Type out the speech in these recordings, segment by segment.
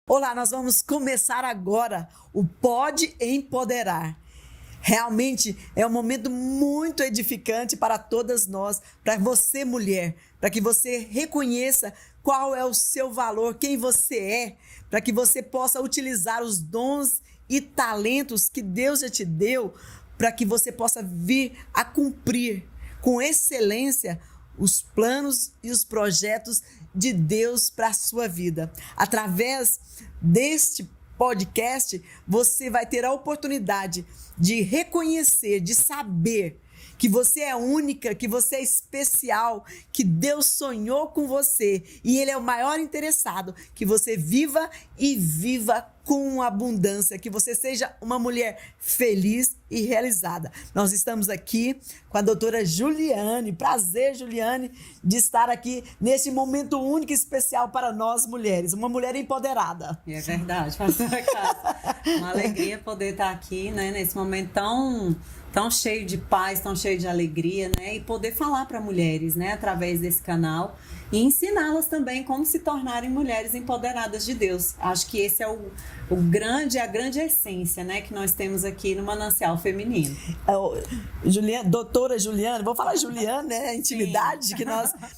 Olá, nós vamos começar agora o Pode Empoderar. Realmente é um momento muito edificante para todas nós, para você mulher, para que você reconheça qual é o seu valor, quem você é, para que você possa utilizar os dons e talentos que Deus já te deu, para que você possa vir a cumprir com excelência os planos e os projetos de Deus para a sua vida. Através deste podcast, você vai ter a oportunidade de reconhecer, de saber que você é única, que você é especial, que Deus sonhou com você e Ele é o maior interessado, que você viva e viva com abundância, que você seja uma mulher feliz e realizada. Nós estamos aqui com a doutora Juliane. Prazer, Juliane, de estar aqui nesse momento único e especial para nós mulheres, uma mulher empoderada. É verdade, pastora Cássia. Uma alegria poder estar aqui, né, nesse momento tão cheio de paz, tão cheio de alegria, né? E poder falar para mulheres, né? Através desse canal e ensiná-las também como se tornarem mulheres empoderadas de Deus. Acho que esse é a grande essência, né? Que nós temos aqui no Manancial Feminino. Doutora Juliane, vou falar Juliane, né? A intimidade. Sim. Que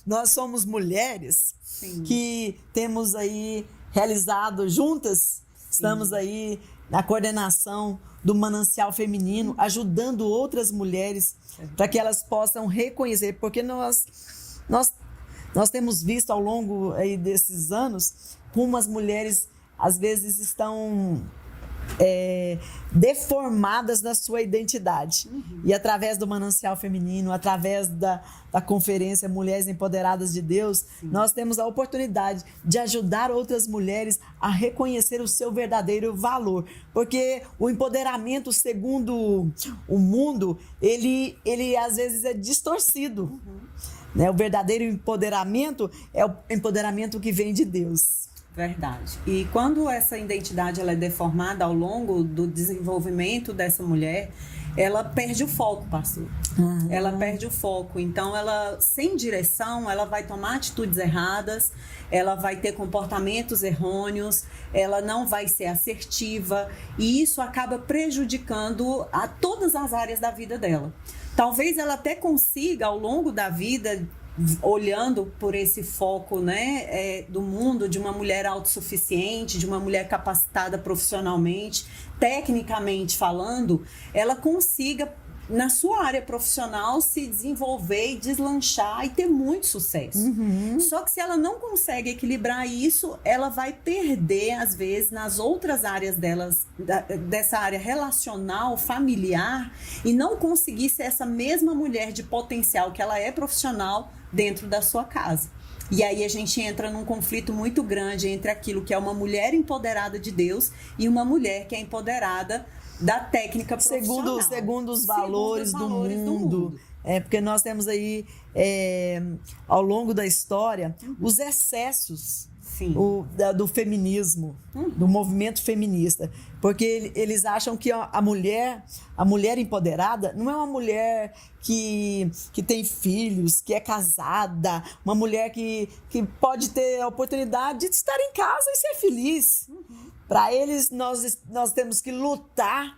nós somos mulheres. Sim. Que temos aí realizado juntas. Sim. Estamos aí na coordenação do Manancial Feminino, ajudando outras mulheres para que elas possam reconhecer, porque nós temos visto ao longo aí desses anos como as mulheres às vezes estão deformadas na sua identidade. Uhum. E através do Manancial Feminino, através da conferência Mulheres Empoderadas de Deus, sim, nós temos a oportunidade de ajudar outras mulheres a reconhecer o seu verdadeiro valor. Porque o empoderamento, segundo o mundo, ele às vezes é distorcido. Uhum. Né? O verdadeiro empoderamento é o empoderamento que vem de Deus. Verdade. E quando essa identidade ela é deformada ao longo do desenvolvimento dessa mulher, ela perde o foco, pastor. Uhum. Ela perde o foco. Então, ela, sem direção, ela vai tomar atitudes erradas, ela vai ter comportamentos errôneos, ela não vai ser assertiva e isso acaba prejudicando a todas as áreas da vida dela. Talvez ela até consiga, ao longo da vida, olhando por esse foco, né, do mundo, de uma mulher autossuficiente, de uma mulher capacitada profissionalmente, tecnicamente falando, ela consiga, na sua área profissional, se desenvolver e deslanchar e ter muito sucesso. Uhum. Só que se ela não consegue equilibrar isso, ela vai perder, às vezes, nas outras áreas dessa área relacional, familiar, e não conseguir ser essa mesma mulher de potencial que ela é profissional dentro da sua casa. E aí a gente entra num conflito muito grande entre aquilo que é uma mulher empoderada de Deus e uma mulher que é empoderada da técnica profissional. Segundo os valores do mundo. Porque nós temos aí, ao longo da história, os excessos do feminismo, do movimento feminista. Porque eles acham que a mulher empoderada não é uma mulher que tem filhos, que é casada, uma mulher que pode ter a oportunidade de estar em casa e ser feliz. Uhum. Para eles, nós temos que lutar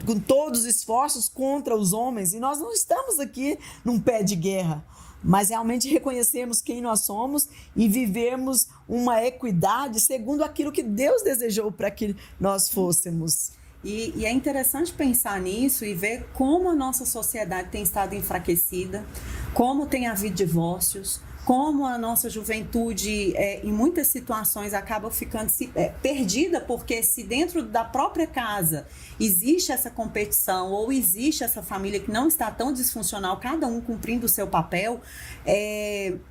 com todos os esforços contra os homens. E nós não estamos aqui num pé de guerra, mas realmente reconhecermos quem nós somos e vivermos uma equidade segundo aquilo que Deus desejou para que nós fôssemos. E é interessante pensar nisso e ver como a nossa sociedade tem estado enfraquecida, como tem havido divórcios, como a nossa juventude, em muitas situações, acaba ficando perdida, porque se dentro da própria casa existe essa competição ou existe essa família que não está tão disfuncional, cada um cumprindo o seu papel,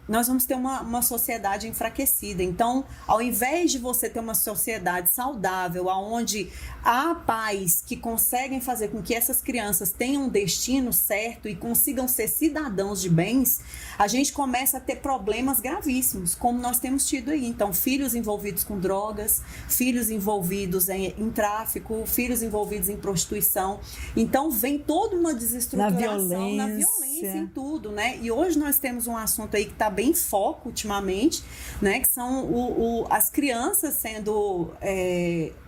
nós vamos ter uma sociedade enfraquecida. Então, ao invés de você ter uma sociedade saudável, onde há pais que conseguem fazer com que essas crianças tenham um destino certo e consigam ser cidadãos de bens, a gente começa a ter problemas gravíssimos, como nós temos tido aí. Então, filhos envolvidos com drogas, filhos envolvidos em tráfico, filhos envolvidos em prostituição. Então, vem toda uma desestruturação na violência. influência em tudo, né? E hoje nós temos um assunto aí que está bem em foco ultimamente, né? Que são as crianças sendo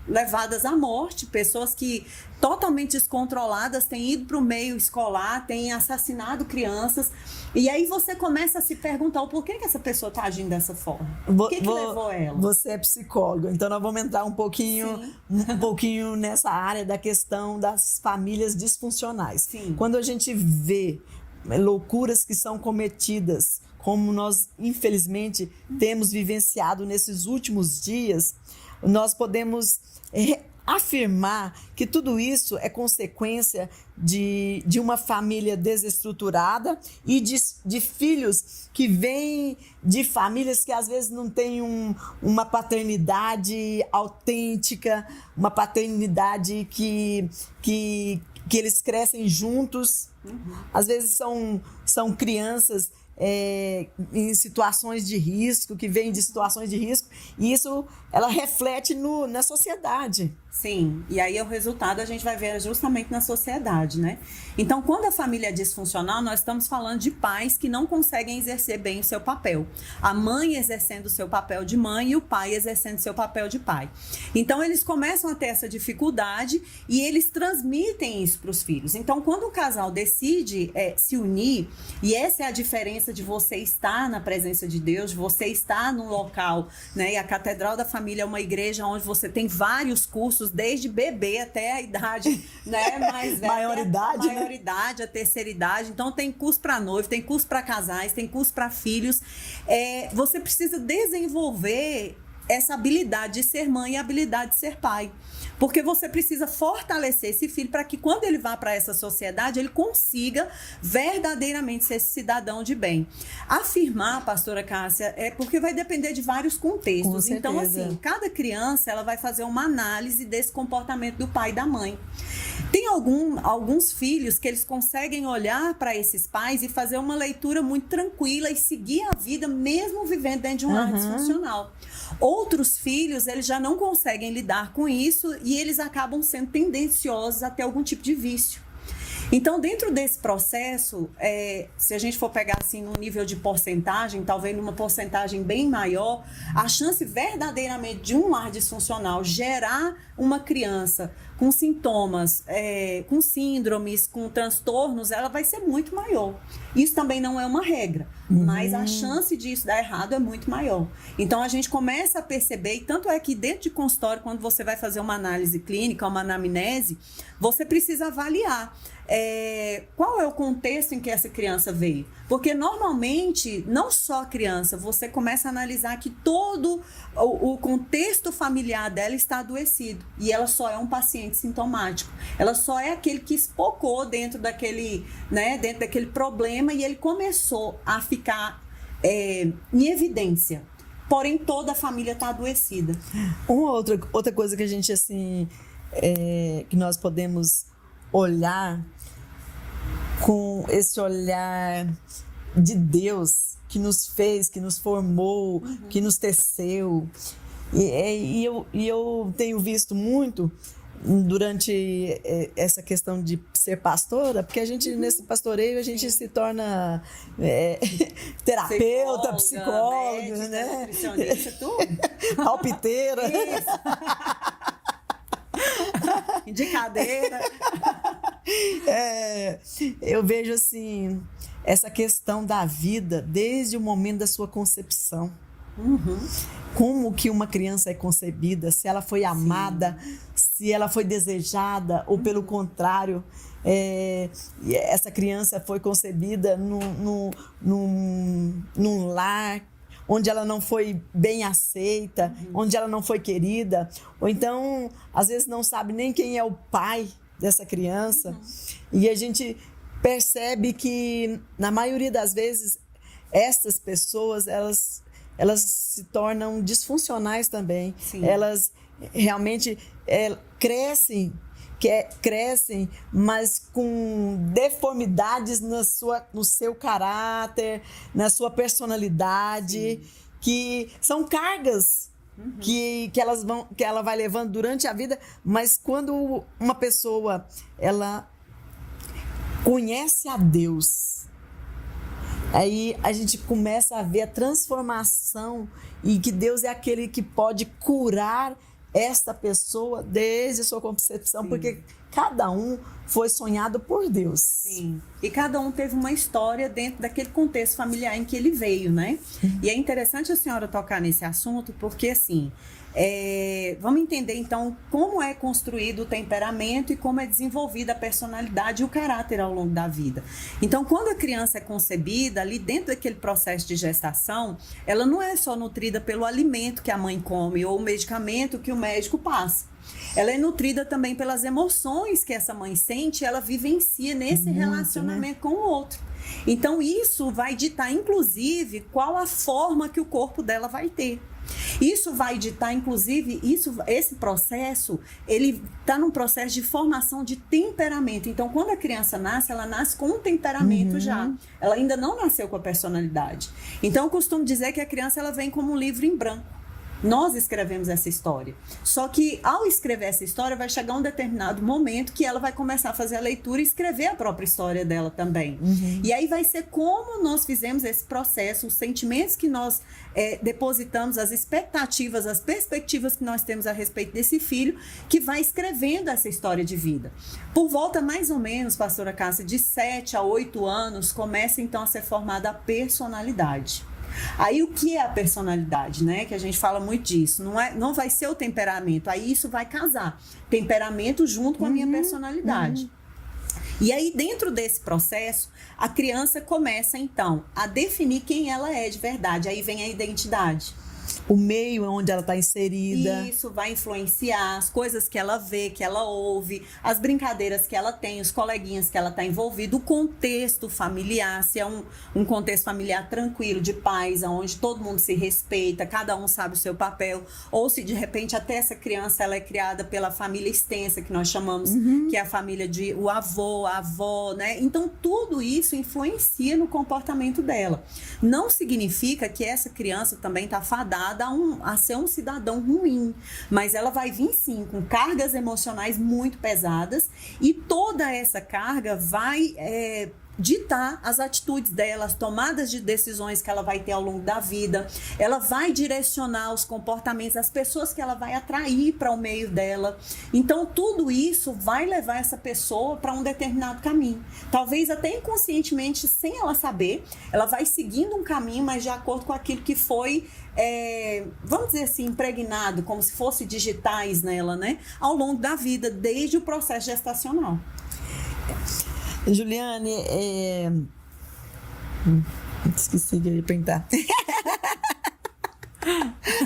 levadas à morte, pessoas que totalmente descontroladas têm ido para o meio escolar, têm assassinado crianças. E aí você começa a se perguntar o porquê que essa pessoa está agindo dessa forma. O que levou ela? Você é psicólogo, então nós vamos entrar um pouquinho nessa área da questão das famílias disfuncionais. Sim. Quando a gente vê loucuras que são cometidas, como nós infelizmente temos vivenciado nesses últimos dias, nós podemos afirmar que tudo isso é consequência de uma família desestruturada e de filhos que vêm de famílias que às vezes não têm uma paternidade autêntica, uma paternidade que eles crescem juntos. Às vezes são crianças em situações de risco, que vêm de situações de risco, e isso ela reflete na sociedade. Sim, e aí o resultado a gente vai ver justamente na sociedade, né? Então, quando a família é disfuncional, nós estamos falando de pais que não conseguem exercer bem o seu papel. A mãe exercendo o seu papel de mãe e o pai exercendo o seu papel de pai. Então, eles começam a ter essa dificuldade e eles transmitem isso para os filhos. Então, quando o casal decide se unir, e essa é a diferença de você estar na presença de Deus, de você estar num local, né? E a Catedral da Família é uma igreja onde você tem vários cursos, desde bebê até a idade, né, mais velha, maioridade, a terceira idade. Então tem curso para noivo, tem curso para casais, tem curso para filhos. Você precisa desenvolver essa habilidade de ser mãe e a habilidade de ser pai. Porque você precisa fortalecer esse filho para que quando ele vá para essa sociedade, ele consiga verdadeiramente ser esse cidadão de bem. Afirmar, pastora Cássia, porque vai depender de vários contextos. Então, assim, cada criança ela vai fazer uma análise desse comportamento do pai e da mãe. Tem alguns filhos que eles conseguem olhar para esses pais e fazer uma leitura muito tranquila e seguir a vida mesmo vivendo dentro de um lar disfuncional. Outros filhos, eles já não conseguem lidar com isso e eles acabam sendo tendenciosos a ter algum tipo de vício. Então, dentro desse processo, se a gente for pegar assim num nível de porcentagem, talvez numa porcentagem bem maior, a chance verdadeiramente de um lar disfuncional gerar uma criança com sintomas, com síndromes, com transtornos, ela vai ser muito maior. Isso também não é uma regra, mas a chance disso dar errado é muito maior. Então, a gente começa a perceber, e tanto é que dentro de consultório, quando você vai fazer uma análise clínica, uma anamnese, você precisa avaliar qual é o contexto em que essa criança veio. Porque, normalmente, não só a criança, você começa a analisar que todo o contexto familiar dela está adoecido. E ela só é um paciente sintomático. Ela só é aquele que espocou dentro daquele problema e ele começou a ficar em evidência. Porém, toda a família está adoecida. Uma outra coisa que a gente, assim, que nós podemos olhar com esse olhar de Deus que nos fez, que nos formou, que nos teceu. E eu tenho visto muito durante essa questão de ser pastora, porque a gente, nesse pastoreio, a gente se torna terapeuta, psicóloga, médica, né? Nutricionista, tudo. Palpiteira. Isso. Indicadeira. Eu vejo assim essa questão da vida desde o momento da sua concepção. Como que uma criança é concebida, se ela foi amada, se ela foi desejada, ou pelo contrário, essa criança foi concebida num lar onde ela não foi bem aceita, onde ela não foi querida, ou então, às vezes, não sabe nem quem é o pai dessa criança. E a gente percebe que, na maioria das vezes, essas pessoas, elas se tornam disfuncionais também. Sim. Elas realmente crescem, mas com deformidades no seu caráter, na sua personalidade, que são cargas que ela vai levando durante a vida, mas quando uma pessoa ela conhece a Deus, Aí a gente começa a ver a transformação e que Deus é aquele que pode curar esta pessoa desde a sua concepção, porque cada um foi sonhado por Deus. Sim. E cada um teve uma história dentro daquele contexto familiar em que ele veio, né? E é interessante a senhora tocar nesse assunto, porque assim, vamos entender então como é construído o temperamento e como é desenvolvida a personalidade e o caráter ao longo da vida. Então, quando a criança é concebida, ali dentro daquele processo de gestação, ela não é só nutrida pelo alimento que a mãe come ou o medicamento que o médico passa. Ela é nutrida também pelas emoções que essa mãe sente e ela vivencia nesse relacionamento com o outro. Então, isso vai ditar, inclusive, qual a forma que o corpo dela vai ter. Isso vai ditar, inclusive, esse processo, ele está num processo de formação de temperamento. Então, quando a criança nasce, ela nasce com um temperamento já. Ela ainda não nasceu com a personalidade. Então, eu costumo dizer que a criança ela vem como um livro em branco. Nós escrevemos essa história. Só que ao escrever essa história, vai chegar um determinado momento que ela vai começar a fazer a leitura e escrever a própria história dela também. E aí vai ser como nós fizemos esse processo, os sentimentos que nós depositamos, as expectativas, as perspectivas que nós temos a respeito desse filho, que vai escrevendo essa história de vida. Por volta, mais ou menos, pastora Cássia, de 7 a 8 anos, começa então a ser formada a personalidade. Aí o que é a personalidade, né? Que a gente fala muito disso. Não vai ser o temperamento. Aí isso vai casar. Temperamento junto com a minha personalidade. E aí, dentro desse processo, a criança começa, então, a definir quem ela é de verdade. Aí vem a identidade. O meio onde ela está inserida. Isso vai influenciar as coisas que ela vê, que ela ouve, as brincadeiras que ela tem, os coleguinhas que ela está envolvida, o contexto familiar, se é um contexto familiar tranquilo, de paz, onde todo mundo se respeita, cada um sabe o seu papel, ou se de repente até essa criança ela é criada pela família extensa, que nós chamamos, que é a família de o avô, a avó, né? Então tudo isso influencia no comportamento dela. Não significa que essa criança também está fadada a ser um cidadão ruim, mas ela vai vir sim com cargas emocionais muito pesadas e toda essa carga vai ditar as atitudes dela, as tomadas de decisões que ela vai ter ao longo da vida. Ela vai direcionar os comportamentos, as pessoas que ela vai atrair para o meio dela. Então, tudo isso vai levar essa pessoa para um determinado caminho. Talvez até inconscientemente, sem ela saber, ela vai seguindo um caminho, mas de acordo com aquilo que foi, vamos dizer assim, impregnado, como se fosse digitais nela, né? Ao longo da vida, desde o processo gestacional. Juliane, esqueci de lhe perguntar.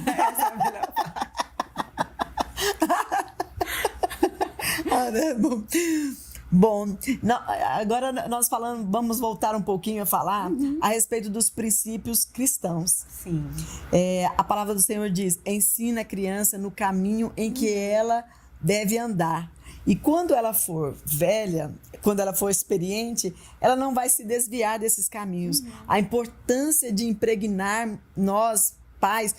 Essa é a melhor parte. Bom, agora nós vamos voltar um pouquinho a falar a respeito dos princípios cristãos. Sim. A palavra do Senhor diz: ensina a criança no caminho em que ela deve andar. E quando ela for velha, quando ela for experiente, ela não vai se desviar desses caminhos. A importância de impregnar nós, pais,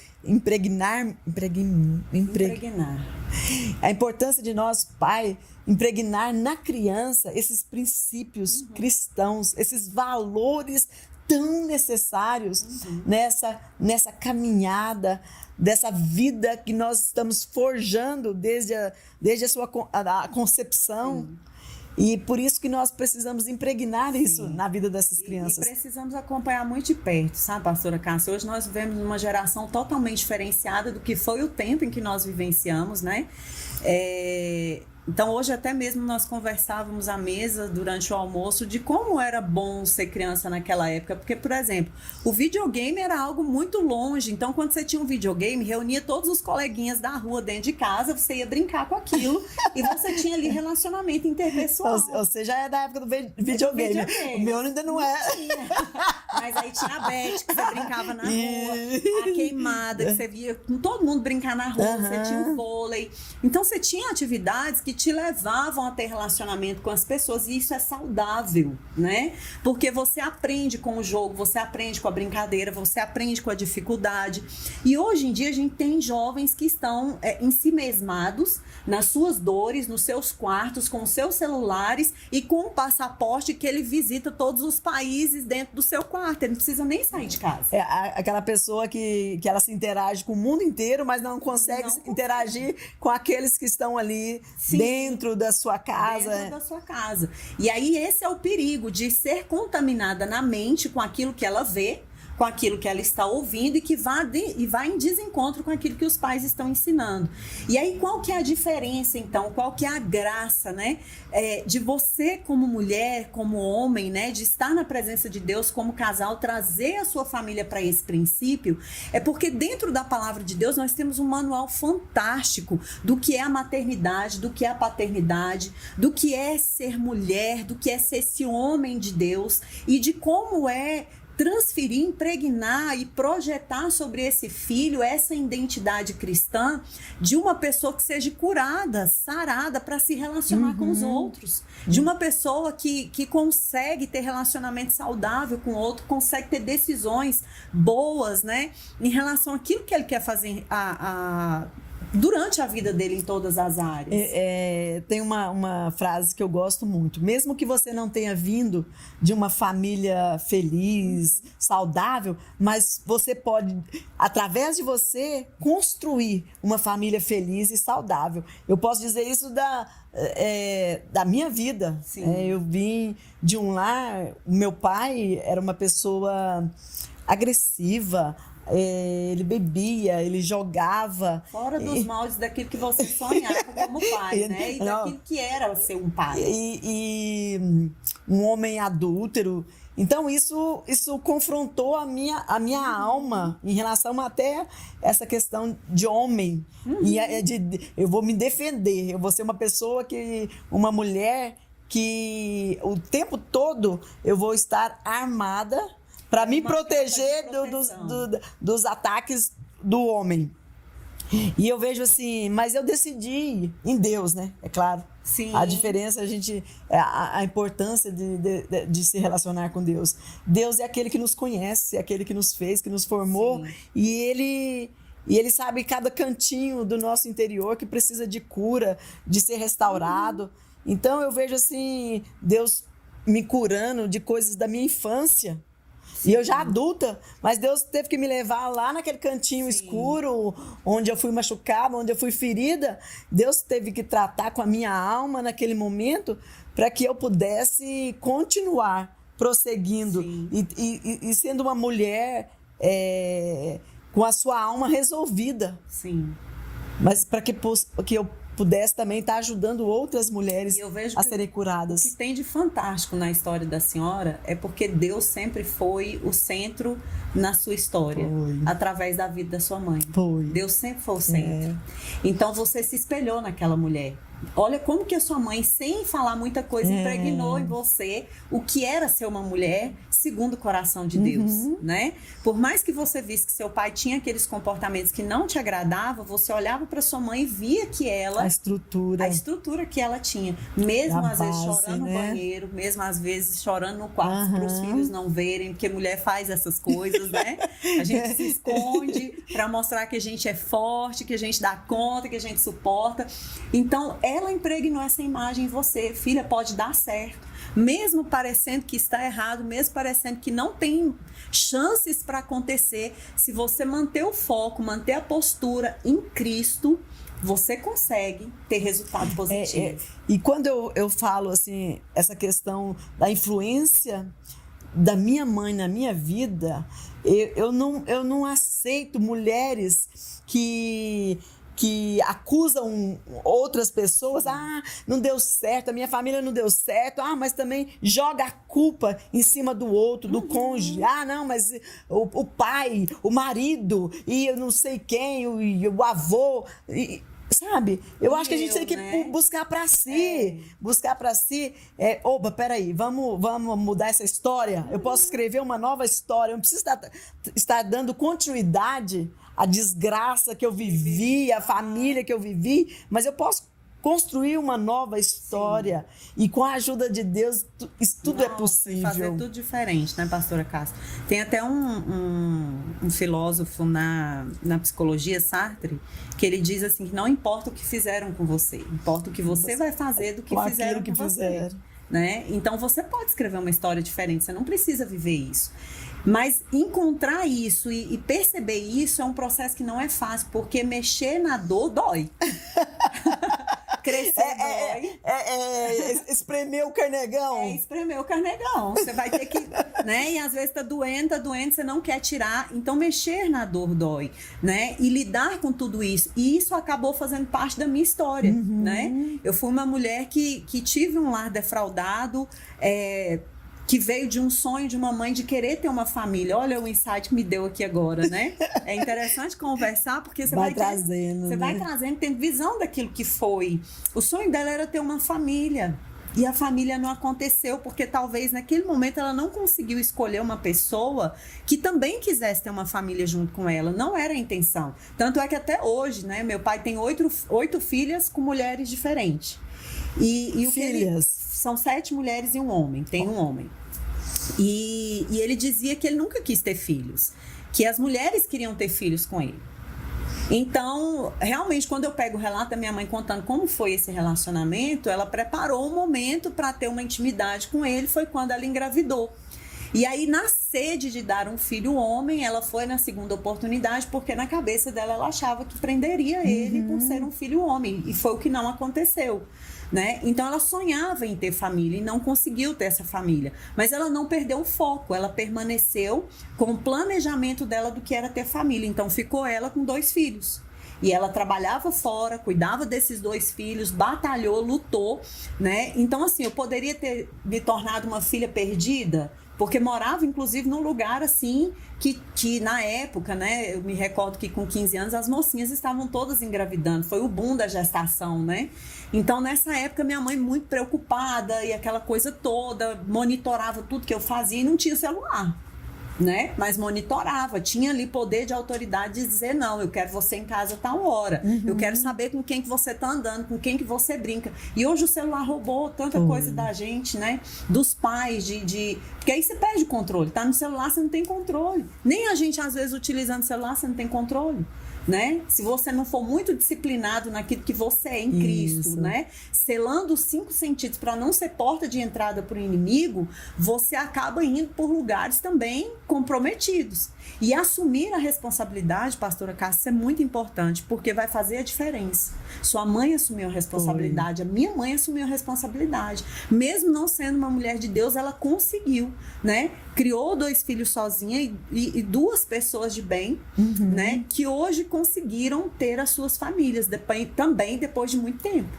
a importância de nós, pai, impregnar na criança esses princípios cristãos, esses valores tão necessários nessa caminhada, dessa vida que nós estamos forjando desde a sua concepção. E por isso que nós precisamos impregnar isso na vida dessas crianças. E precisamos acompanhar muito de perto, sabe, pastora Cássia? Hoje nós vivemos uma geração totalmente diferenciada do que foi o tempo em que nós vivenciamos, né? Então, hoje até mesmo nós conversávamos à mesa durante o almoço de como era bom ser criança naquela época. Porque, por exemplo, o videogame era algo muito longe. Então, quando você tinha um videogame, reunia todos os coleguinhas da rua dentro de casa, você ia brincar com aquilo e você tinha ali relacionamento interpessoal. Você já é da época do videogame. O meu ainda não é. Mas aí tinha a Beth, que você brincava na rua, a queimada, que você via com todo mundo brincar na rua, você tinha o vôlei. Então, você tinha atividades que te levavam a ter relacionamento com as pessoas, e isso é saudável, né? Porque você aprende com o jogo, você aprende com a brincadeira, você aprende com a dificuldade. E hoje em dia a gente tem jovens que estão ensimesmados nas suas dores, nos seus quartos, com os seus celulares e com um passaporte que ele visita todos os países dentro do seu quarto. quarto, ele não precisa nem sair de casa. Aquela pessoa que ela se interage com o mundo inteiro, mas não consegue interagir com aqueles que estão ali dentro da sua casa. Dentro da sua casa. E aí esse é o perigo de ser contaminada na mente com aquilo que ela vê, com aquilo que ela está ouvindo e que vai em desencontro com aquilo que os pais estão ensinando. E aí, qual que é a diferença, então? Qual que é a graça, né? De você, como mulher, como homem, né? De estar na presença de Deus como casal, trazer a sua família para esse princípio, é porque dentro da palavra de Deus nós temos um manual fantástico do que é a maternidade, do que é a paternidade, do que é ser mulher, do que é ser esse homem de Deus e de como é transferir, impregnar e projetar sobre esse filho essa identidade cristã de uma pessoa que seja curada, sarada para se relacionar com os outros, de uma pessoa que consegue ter relacionamento saudável com o outro, consegue ter decisões boas, né, em relação àquilo que ele quer fazer durante a vida dele em todas as áreas. Tem uma frase que eu gosto muito. Mesmo que você não tenha vindo de uma família feliz, saudável, mas você pode, através de você, construir uma família feliz e saudável. Eu posso dizer isso da minha vida. Eu vim de um lar, meu pai era uma pessoa agressiva, ele bebia, ele jogava. Fora dos moldes daquilo que você sonhava como pai, né? E daquilo que era ser um pai. E um homem adúltero. Então, isso confrontou a minha alma em relação até essa questão de homem. E eu vou me defender, eu vou ser uma mulher que o tempo todo eu vou estar armada para me proteger dos ataques do homem. E eu vejo assim, mas eu decidi em Deus, né? É claro. Sim. A diferença, a importância de se relacionar com Deus. Deus é aquele que nos conhece, é aquele que nos fez, que nos formou. Sim. E ele sabe cada cantinho do nosso interior que precisa de cura, de ser restaurado. Então eu vejo assim, Deus me curando de coisas da minha infância. E eu já adulta, mas Deus teve que me levar lá naquele cantinho escuro, onde eu fui machucada, onde eu fui ferida. Deus teve que tratar com a minha alma naquele momento para que eu pudesse continuar prosseguindo e sendo uma mulher com a sua alma resolvida. Sim. Mas para que eu pudesse também estar ajudando outras mulheres a serem curadas. O que tem de fantástico na história da senhora é porque Deus sempre foi o centro na sua história, através da vida da sua mãe. Deus sempre foi o centro. Então você se espelhou naquela mulher. Olha como que a sua mãe, sem falar muita coisa, impregnou em você o que era ser uma mulher segundo o coração de Deus, né? Por mais que você visse que seu pai tinha aqueles comportamentos que não te agradavam, você olhava para sua mãe e via que ela... A estrutura que ela tinha. Mesmo às vezes chorando no banheiro, mesmo às vezes chorando no quarto para os filhos não verem, porque mulher faz essas coisas, né? A gente se esconde para mostrar que a gente é forte, que a gente dá conta, que a gente suporta. Então, ela impregnou essa imagem em você. Filha, pode dar certo. Mesmo parecendo que está errado, mesmo parecendo que não tem chances para acontecer, se você manter o foco, manter a postura em Cristo, você consegue ter resultado positivo. E quando eu falo assim, essa questão da influência da minha mãe na minha vida, eu não aceito mulheres que acusam outras pessoas, não deu certo, a minha família não deu certo, mas também joga a culpa em cima do outro, do cônjuge, não, mas o pai, o marido, e eu não sei quem, o avô, sabe? Eu acho que a gente tem que buscar para si, peraí, vamos mudar essa história, eu posso escrever uma nova história, eu não preciso estar dando continuidade a desgraça que eu vivi, a família que eu vivi, mas eu posso construir uma nova história. E com a ajuda de Deus, isso tudo é possível. Fazer tudo diferente, né, pastora Cássia? Tem até um filósofo na psicologia, Sartre, que ele diz assim, que não importa o que fizeram com você, importa o que você vai fazer do que fizeram com você. Né? Então você pode escrever uma história diferente, você não precisa viver isso. Mas encontrar isso e perceber isso é um processo que não é fácil, porque mexer na dor dói. Crescer dói. Espremer o carnegão. Espremer o carnegão. Você vai ter que, né? E às vezes tá doendo, você não quer tirar. Então, mexer na dor dói, né? E lidar com tudo isso. E isso acabou fazendo parte da minha história, né? Eu fui uma mulher que tive um lar defraudado, que veio de um sonho de uma mãe de querer ter uma família. Olha o insight que me deu aqui agora, né? É interessante conversar, porque você vai trazendo, você vai trazendo, tendo visão daquilo que foi. O sonho dela era ter uma família. E a família não aconteceu, porque talvez naquele momento ela não conseguiu escolher uma pessoa que também quisesse ter uma família junto com ela. Não era a intenção. Tanto é que até hoje, né? Meu pai tem 8 filhas com mulheres diferentes. E o filhas? São 7 mulheres e um homem. Tem um homem. E ele dizia que ele nunca quis ter filhos. Que as mulheres queriam ter filhos com ele. Então, realmente, quando eu pego o relato da minha mãe contando como foi esse relacionamento, ela preparou um momento para ter uma intimidade com ele, foi quando ela engravidou. E aí, na sede de dar um filho homem, ela foi na segunda oportunidade, porque na cabeça dela ela achava que prenderia ele por ser um filho homem. E foi o que não aconteceu, né? Então, ela sonhava em ter família e não conseguiu ter essa família. Mas ela não perdeu o foco, ela permaneceu com o planejamento dela do que era ter família. Então, ficou ela com 2 filhos. E ela trabalhava fora, cuidava desses 2 filhos, batalhou, lutou, né? Então, assim, eu poderia ter me tornado uma filha perdida, porque morava, inclusive, num lugar, assim, que na época, né, eu me recordo que com 15 anos as mocinhas estavam todas engravidando, foi o boom da gestação, né? Então, nessa época, minha mãe muito preocupada e aquela coisa toda, monitorava tudo que eu fazia e não tinha celular, né? Mas monitorava, tinha ali poder de autoridade de dizer, não, eu quero você em casa a tal hora, eu quero saber com quem que você tá andando, com quem que você brinca. E hoje o celular roubou tanta coisa da gente, né? Dos pais, porque aí você perde o controle, tá no celular, você não tem controle. Nem a gente, às vezes, utilizando o celular, você não tem controle. Né? Se você não for muito disciplinado naquilo que você é em Cristo, né? Selando os 5 sentidos para não ser porta de entrada para o inimigo, você acaba indo por lugares também comprometidos. E assumir a responsabilidade, pastora Cássia, isso é muito importante, porque vai fazer a diferença. Sua mãe assumiu a responsabilidade, a minha mãe assumiu a responsabilidade. Mesmo não sendo uma mulher de Deus, ela conseguiu, né? Criou 2 filhos sozinha e 2 pessoas de bem, né? Que hoje conseguiram ter as suas famílias, também depois de muito tempo.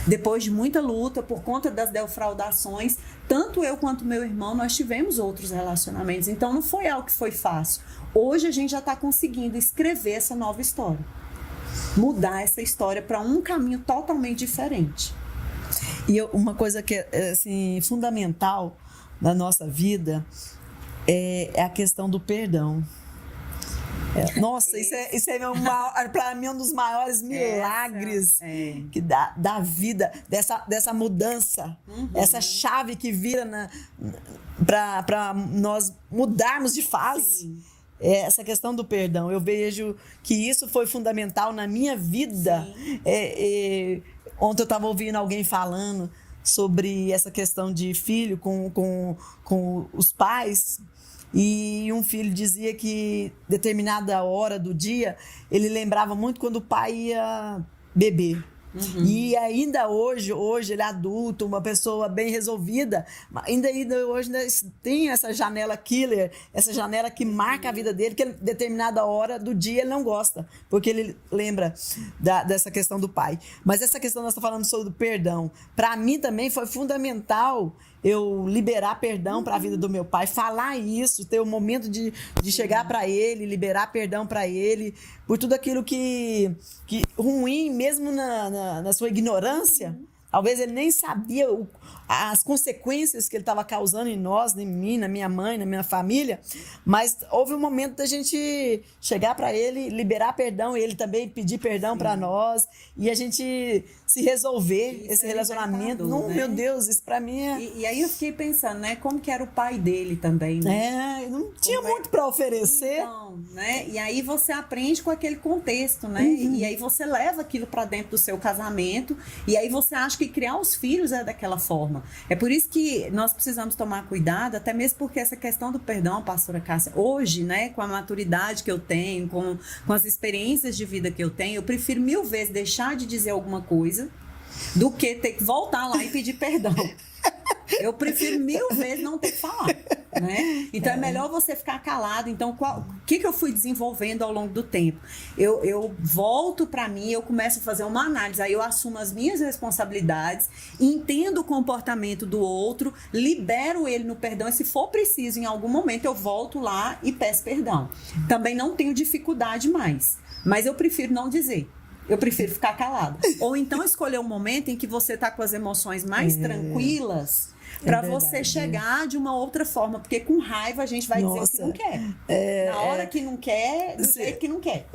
Depois de muita luta, por conta das defraudações, tanto eu quanto meu irmão, nós tivemos outros relacionamentos. Então, não foi algo que foi fácil. Hoje, a gente já está conseguindo escrever essa nova história. Mudar essa história para um caminho totalmente diferente. E uma coisa que é assim, fundamental na nossa vida é a questão do perdão. Nossa, isso é para mim um dos maiores milagres que da vida, dessa mudança, essa chave que vira para nós mudarmos de fase. Essa questão do perdão, eu vejo que isso foi fundamental na minha vida. Ontem eu estava ouvindo alguém falando sobre essa questão de filho com os pais. E um filho dizia que determinada hora do dia ele lembrava muito quando o pai ia beber. E ainda hoje ele é adulto, uma pessoa bem resolvida, ainda hoje tem essa janela killer, essa janela que marca a vida dele, que determinada hora do dia ele não gosta, porque ele lembra dessa questão do pai. Mas essa questão nós estamos falando sobre o perdão. Para mim também foi fundamental eu liberar perdão para a vida do meu pai, falar isso, ter o momento de chegar para ele, liberar perdão para ele, por tudo aquilo que ruim, mesmo na sua ignorância, talvez ele nem sabia as consequências que ele estava causando em nós, em mim, na minha mãe, na minha família, mas houve um momento da gente chegar para ele, liberar perdão, e ele também pedir perdão para nós, e a gente se resolver esse relacionamento. Não, né? Meu Deus, isso para mim é... E aí eu fiquei pensando, né, como que era o pai dele também, né? Não tinha muito para oferecer. Então, né, e aí você aprende com aquele contexto, né, e aí você leva aquilo para dentro do seu casamento, e aí você acha que criar os filhos é daquela forma. É por isso que nós precisamos tomar cuidado, até mesmo porque essa questão do perdão, pastora Cássia, hoje, né, com a maturidade que eu tenho, com as experiências de vida que eu tenho, eu prefiro 1000 vezes deixar de dizer alguma coisa do que ter que voltar lá e pedir perdão. Eu prefiro 1000 vezes não ter que falar, né? Então é melhor você ficar calado. Então, o que eu fui desenvolvendo ao longo do tempo? Eu volto para mim, eu começo a fazer uma análise, aí eu assumo as minhas responsabilidades, entendo o comportamento do outro, libero ele no perdão e, se for preciso, em algum momento eu volto lá e peço perdão. Também não tenho dificuldade mais, mas eu prefiro não dizer. Eu prefiro ficar calada. Ou então escolher um momento em que você está com as emoções mais tranquilas, para você chegar de uma outra forma. Porque com raiva a gente vai dizer o que não quer. Na hora que não quer, do jeito que não quer.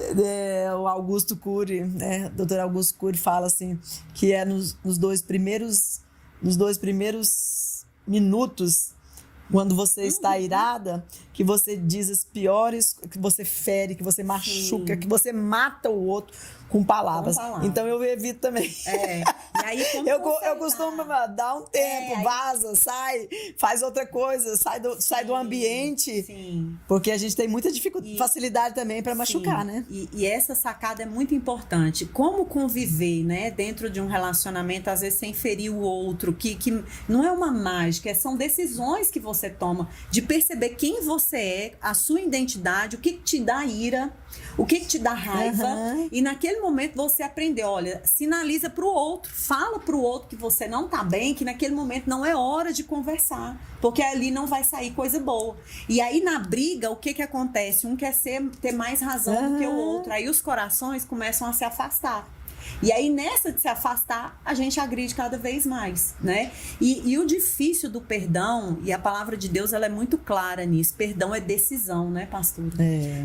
O Augusto Cury, né? O Dr. Augusto Cury fala assim, que é nos dois primeiros minutos, quando você está irada, que você diz as piores, que você fere, que você machuca, que você mata o outro com palavras. Então eu evito também. E aí, eu costumo dar um tempo, vaza, sai, faz outra coisa, sai do ambiente. Sim. Porque a gente tem muita facilidade também para machucar, né? E essa sacada é muito importante. Como conviver, né, dentro de um relacionamento, às vezes sem ferir o outro, que não é uma mágica, são decisões que você toma de perceber quem você é, a sua identidade, o que te dá ira, o que te dá raiva, e naquele momento você aprender, olha, sinaliza pro outro, fala pro outro que você não tá bem, que naquele momento não é hora de conversar, porque ali não vai sair coisa boa. E aí na briga, o que acontece? Um quer ter mais razão do que o outro, aí os corações começam a se afastar. E aí, nessa de se afastar, a gente agride cada vez mais, né? E o difícil do perdão, e a palavra de Deus, ela é muito clara nisso. Perdão é decisão, né, pastora?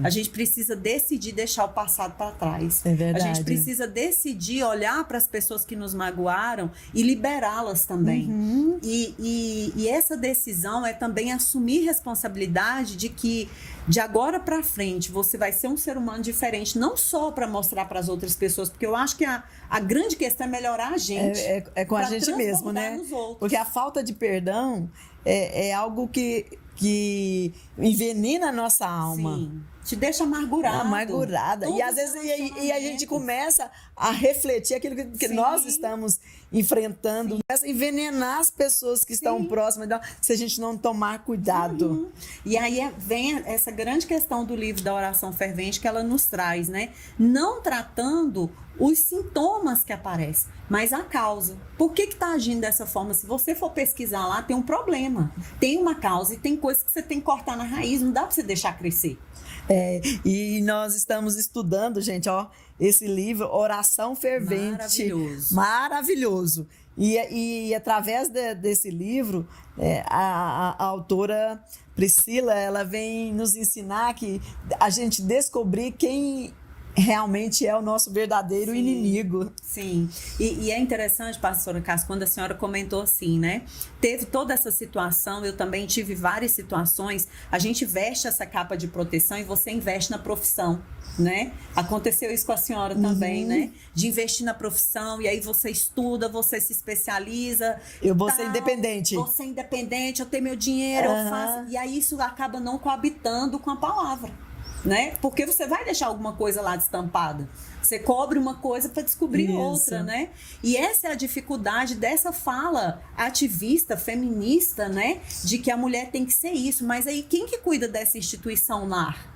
A gente precisa decidir deixar o passado para trás. É verdade. A gente precisa decidir olhar para as pessoas que nos magoaram e liberá-las também. E essa decisão é também assumir responsabilidade de que de agora para frente você vai ser um ser humano diferente, não só para mostrar para as outras pessoas, porque eu acho que a grande questão é melhorar a gente. É com a gente mesmo, né? Porque a falta de perdão é algo que envenena a nossa alma. Sim. Te deixa amargurada. E às vezes a gente começa a refletir aquilo que nós estamos enfrentando, começa a envenenar as pessoas que estão próximas, se a gente não tomar cuidado. E aí vem essa grande questão do livro da oração fervente que ela nos traz, né? Não tratando os sintomas que aparecem, mas a causa. Por que está agindo dessa forma? Se você for pesquisar lá, tem um problema, tem uma causa e tem coisas que você tem que cortar na raiz, não dá para você deixar crescer. E nós estamos estudando, gente, esse livro, Oração Fervente. Maravilhoso. E através desse livro, a autora Priscila, ela vem nos ensinar que a gente descobrir quem realmente é o nosso verdadeiro inimigo. Sim. E é interessante, pastora Cássia, quando a senhora comentou assim, né? Teve toda essa situação, eu também tive várias situações, a gente veste essa capa de proteção e você investe na profissão, né? Aconteceu isso com a senhora também, né? De investir na profissão, e aí você estuda, você se especializa. Eu vou ser independente. Vou ser independente, eu tenho meu dinheiro, eu faço. E aí isso acaba não coabitando com a palavra, né? Porque você vai deixar alguma coisa lá destampada. Você cobre uma coisa para descobrir outra, né? E essa é a dificuldade dessa fala ativista, feminista, né? De que a mulher tem que ser isso. Mas aí quem que cuida dessa instituição lar?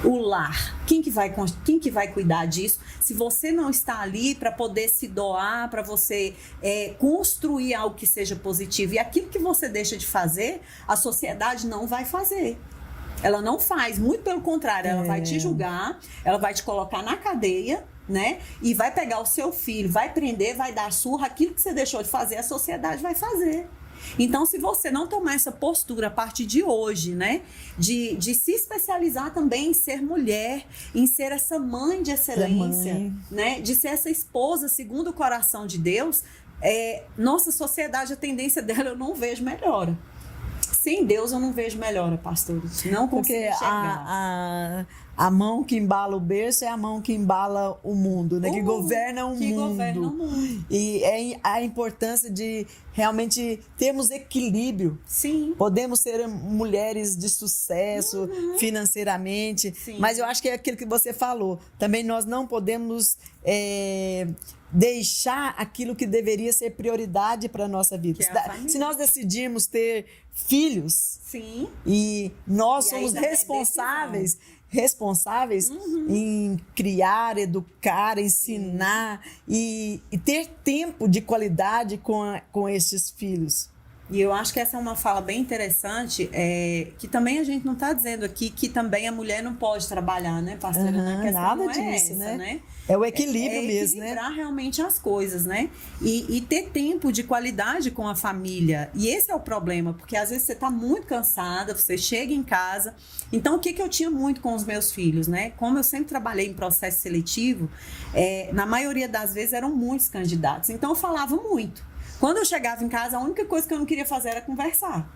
O lar. Quem que vai cuidar disso? Se você não está ali para poder se doar, para você construir algo que seja positivo. E aquilo que você deixa de fazer, a sociedade não vai fazer. Ela não faz, muito pelo contrário, ela vai te julgar, ela vai te colocar na cadeia, né? E vai pegar o seu filho, vai prender, vai dar surra, aquilo que você deixou de fazer, a sociedade vai fazer. Então, se você não tomar essa postura a partir de hoje, né? De se especializar também em ser mulher, em ser essa mãe de excelência, né? De ser essa esposa segundo o coração de Deus, nossa sociedade, a tendência dela eu não vejo melhora. sem Deus eu não vejo melhora, pastor. Não consigo Porque enxergar. a mão que embala o berço é a mão que embala o mundo, né? Que governa o mundo. Governa o mundo. E é a importância de realmente termos equilíbrio. Sim. Podemos ser mulheres de sucesso financeiramente, Sim. mas eu acho que é aquilo que você falou. Também nós não podemos deixar aquilo que deveria ser prioridade para a nossa vida. Que é a família. Se nós decidirmos ter filhos, Sim. e nós E somos ainda é responsáveis em criar, educar, ensinar e ter tempo de qualidade com estes filhos. E eu acho que essa é uma fala bem interessante, que também a gente não está dizendo aqui que também a mulher não pode trabalhar, né, pastora? A questão Nada não é disso, essa, né? É o equilíbrio mesmo, né? Equilibrar realmente as coisas, né? E ter tempo de qualidade com a família. E esse é o problema, porque às vezes você está muito cansada, você chega em casa. Então, o que eu tinha muito com os meus filhos, né? Como eu sempre trabalhei em processo seletivo, na maioria das vezes eram muitos candidatos. Então, eu falava muito. Quando eu chegava em casa, a única coisa que eu não queria fazer era conversar.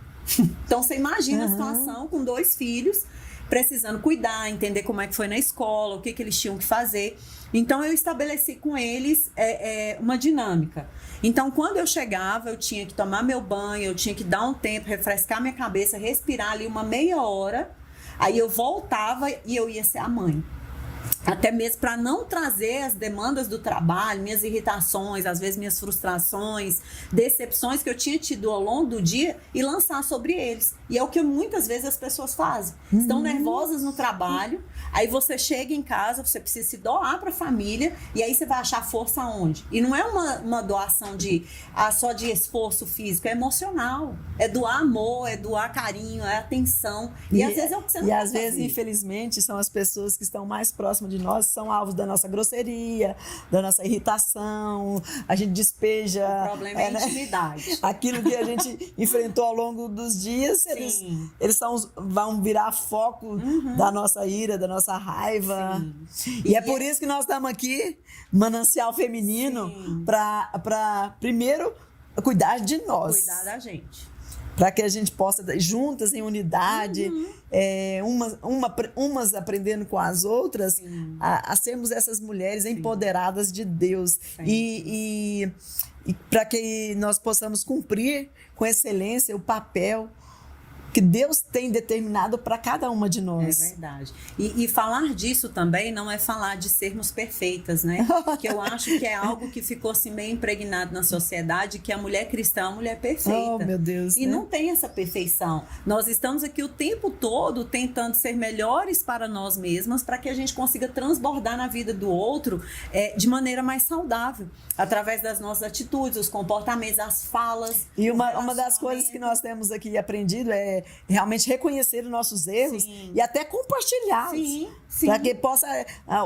Então, você imagina a situação com 2 filhos, precisando cuidar, entender como é que foi na escola, o que eles tinham que fazer. Então, eu estabeleci com eles uma dinâmica. Então, quando eu chegava, eu tinha que tomar meu banho, eu tinha que dar um tempo, refrescar minha cabeça, respirar ali uma meia hora. Aí eu voltava e eu ia ser a mãe. Até mesmo para não trazer as demandas do trabalho, minhas irritações, às vezes minhas frustrações, decepções que eu tinha tido ao longo do dia e lançar sobre eles. E é o que muitas vezes as pessoas fazem. Estão nervosas no trabalho, aí você chega em casa, você precisa se doar para a família e aí você vai achar força aonde? E não é uma doação só de esforço físico, é emocional. É doar amor, é doar carinho, é atenção. E às vezes é o que você não E quer às vezes, fazer. infelizmente, são as pessoas que estão mais próximas de nós, são alvos da nossa grosseria, da nossa irritação. A gente despeja... O problema é a intimidade. Aquilo que a gente enfrentou ao longo dos dias, eles vão virar foco da nossa ira, da nossa raiva. Sim. E é por isso que nós estamos aqui, Manancial Feminino, para primeiro cuidar de nós. Cuidar da gente. Para que a gente possa, juntas, em unidade, umas aprendendo com as outras, a sermos essas mulheres empoderadas de Deus. E para que nós possamos cumprir com excelência o papel que Deus tem determinado para cada uma de nós. É verdade. E falar disso também não é falar de sermos perfeitas, né? Que eu acho que é algo que ficou assim meio impregnado na sociedade, que a mulher cristã é uma mulher perfeita. Oh, meu Deus. E não tem essa perfeição. Nós estamos aqui o tempo todo tentando ser melhores para nós mesmas, para que a gente consiga transbordar na vida do outro de maneira mais saudável, através das nossas atitudes, os comportamentos, as falas. E uma das coisas que nós temos aqui aprendido é realmente reconhecer os nossos erros e até compartilhá-los. Para que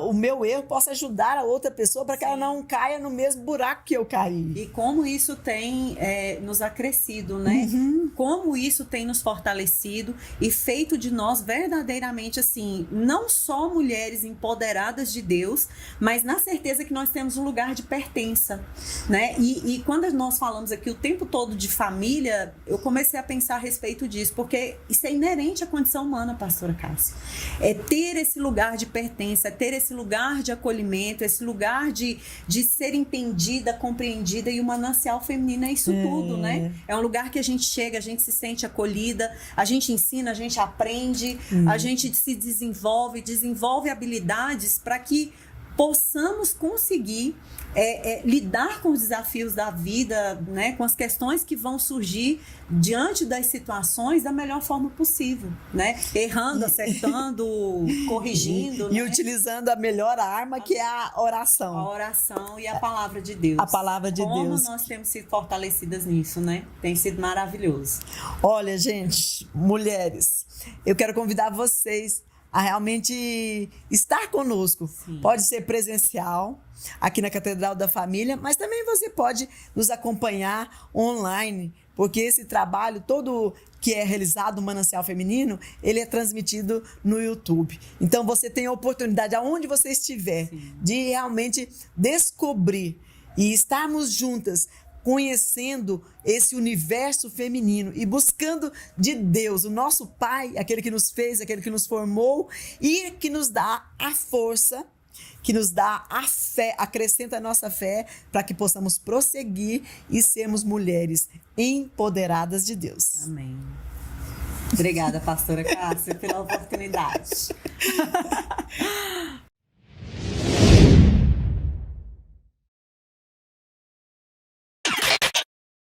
o meu erro possa ajudar a outra pessoa para que ela não caia no mesmo buraco que eu caí. E como isso tem nos acrescido, né? Como isso tem nos fortalecido e feito de nós verdadeiramente assim, não só mulheres empoderadas de Deus, mas na certeza que nós temos um lugar de pertença, né? E quando nós falamos aqui o tempo todo de família, eu comecei a pensar a respeito disso, porque isso é inerente à condição humana, pastora Cássia. É ter esse lugar de pertença, é ter esse lugar de acolhimento, esse lugar de ser entendida, compreendida, e o Manancial Feminino é isso tudo, né? É um lugar que a gente chega, a gente se sente acolhida, a gente ensina, a gente aprende, a gente se desenvolve habilidades para que possamos conseguir lidar com os desafios da vida, né, com as questões que vão surgir diante das situações da melhor forma possível, né? Errando, acertando, corrigindo. E né? utilizando a melhor arma, que é a oração. A oração e a palavra de Deus. A palavra de Como Deus. nós temos sido fortalecidas nisso, né? Tem sido maravilhoso. Olha, gente, mulheres, eu quero convidar vocês a realmente estar conosco. Sim. Pode ser presencial, aqui na Catedral da Família, mas também você pode nos acompanhar online, porque esse trabalho todo que é realizado no Manancial Feminino, ele é transmitido no YouTube. Então, você tem a oportunidade, aonde você estiver, de realmente descobrir e estarmos juntas conhecendo esse universo feminino e buscando de Deus, o nosso Pai, aquele que nos fez, aquele que nos formou e que nos dá a força, que nos dá a fé, acrescenta a nossa fé para que possamos prosseguir e sermos mulheres empoderadas de Deus. Amém. Obrigada, pastora Cássia, pela oportunidade.